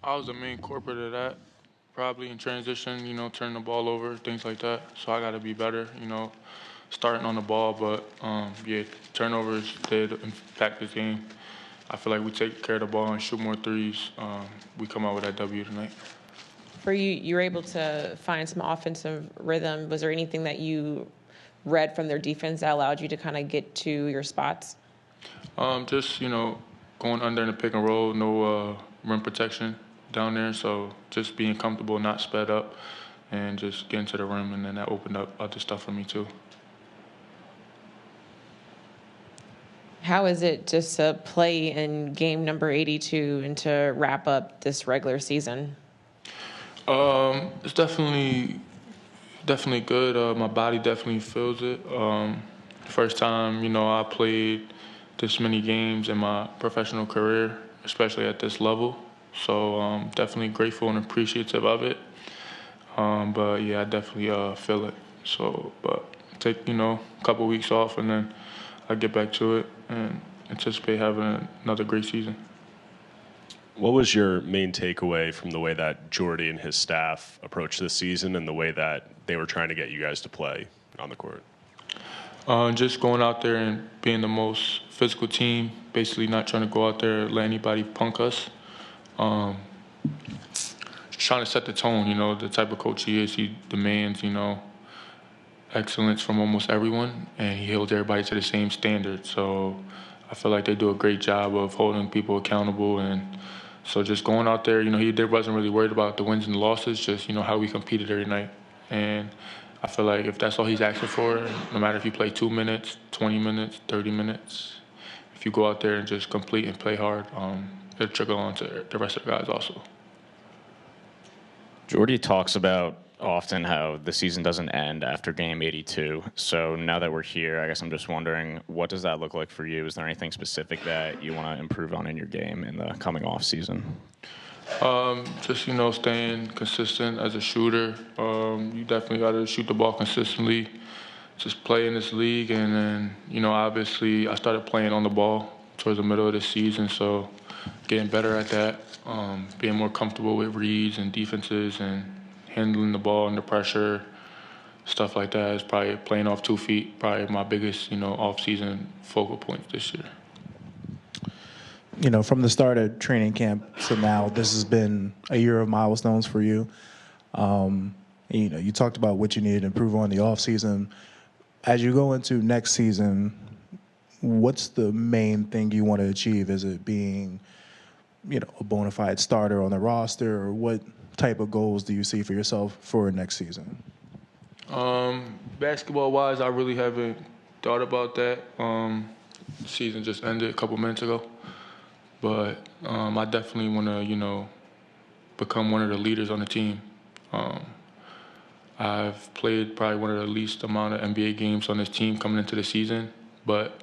I was the main culprit of that. Probably in transition, turning the ball over, things like that. So I got to be better, starting on the ball. But yeah, turnovers did impact this game. I feel like we take care of the ball and shoot more threes. We come out with that W tonight. For you, you were able to find some offensive rhythm. Was there anything that you read from their defense that allowed you to kind of get to your spots? Just going under in the pick and roll, no rim protection down there. So just being comfortable, not sped up, and just getting to the rim, and then that opened up other stuff for me too. How is it just to play in game number 82 and to wrap up this regular season? It's definitely good. My body definitely feels it. First time, I played this many games in my professional career, especially at this level. So definitely grateful and appreciative of it. But yeah, I definitely feel it. So, but take a couple weeks off and then I get back to it and anticipate having another great season. What was your main takeaway from the way that Jordy and his staff approached this season and the way that they were trying to get you guys to play on the court? Just going out there and being the most physical team, basically not trying to go out there and let anybody punk us. Trying to set the tone, the type of coach he is. He demands, excellence from almost everyone, and he holds everybody to the same standard. So I feel like they do a great job of holding people accountable. And so just going out there, he wasn't really worried about the wins and the losses, just, how we competed every night. And I feel like if that's all he's asking for, no matter if you play 2 minutes, 20 minutes, 30 minutes, if you go out there and just complete and play hard, it'll trickle on to the rest of the guys also. Jordy talks about often how the season doesn't end after game 82. So now that we're here, I guess I'm just wondering, what does that look like for you? Is there anything specific that you want to improve on in your game in the coming off season? Just, staying consistent as a shooter. You definitely got to shoot the ball consistently. Just play in this league. And then, obviously I started playing on the ball towards the middle of the season. So getting better at that, being more comfortable with reads and defenses and handling the ball under pressure, stuff like that is probably playing off 2 feet, probably my biggest, off-season focal points this year. From the start of training camp to now, this has been a year of milestones for you. You talked about what you needed to improve on the off season. As you go into next season, what's the main thing you want to achieve? Is it being, a bona fide starter on the roster, or what type of goals do you see for yourself for next season? Basketball-wise, I really haven't thought about that. The season just ended a couple minutes ago. But I definitely want to, become one of the leaders on the team. I've played probably one of the least amount of NBA games on this team coming into the season. But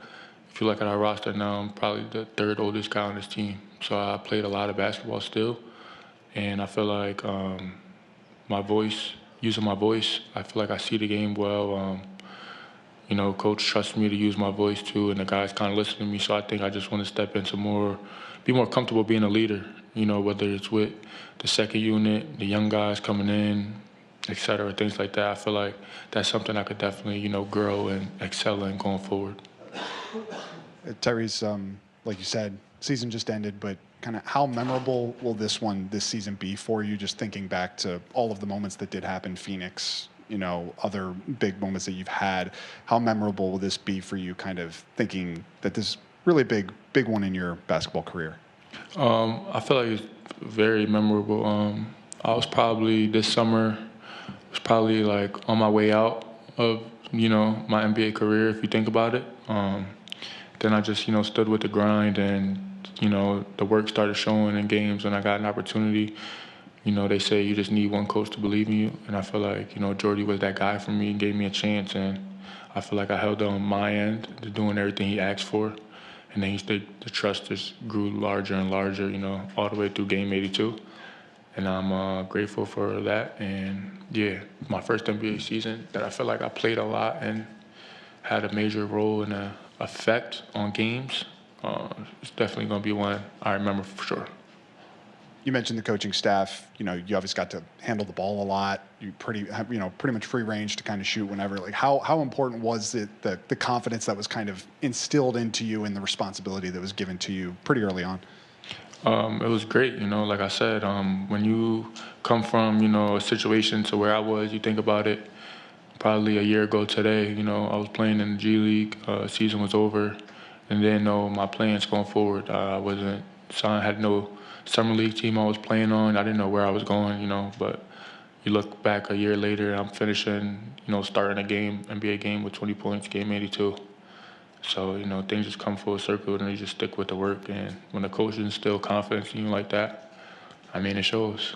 if you look at our roster now, I'm probably the third oldest guy on this team. So I played a lot of basketball still. And I feel like using my voice, I feel like I see the game well. Coach trusts me to use my voice too, and the guys kind of listen to me. So I think I just want to step into be more comfortable being a leader. Whether it's with the second unit, the young guys coming in, et cetera, things like that. I feel like that's something I could definitely, grow and excel in going forward. Tyrese, like you said, season just ended, but kind of how memorable will this season be for you? Just thinking back to all of the moments that did happen, Phoenix, other big moments that you've had. How memorable will this be for you, kind of thinking that this is really big one in your basketball career? I feel like it's very memorable. I was probably this summer, like on my way out of, my NBA career, if you think about it. Then I just, stood with the grind and, the work started showing in games when I got an opportunity. They say you just need one coach to believe in you. And I feel like, Jordy was that guy for me and gave me a chance. And I feel like I held on my end to doing everything he asked for. And then the trust just grew larger and larger, all the way through game 82. And I'm grateful for that. And, yeah, my first NBA season that I feel like I played a lot and had a major role and an effect on games. It's definitely going to be one I remember for sure. You mentioned the coaching staff. You obviously got to handle the ball a lot. You pretty much free range to kind of shoot whenever. Like how important was it the confidence that was kind of instilled into you and the responsibility that was given to you pretty early on? It was great, like I said, when you come from, a situation to where I was, you think about it, probably a year ago today, I was playing in the G League, season was over, and didn't know my plans going forward. I wasn't signed, had no summer league team I was playing on. I didn't know where I was going, but you look back a year later, I'm finishing, starting a NBA game with 20 points, game 82. So, things just come full circle and you just stick with the work. And when the coach instills confidence in you like that, it shows.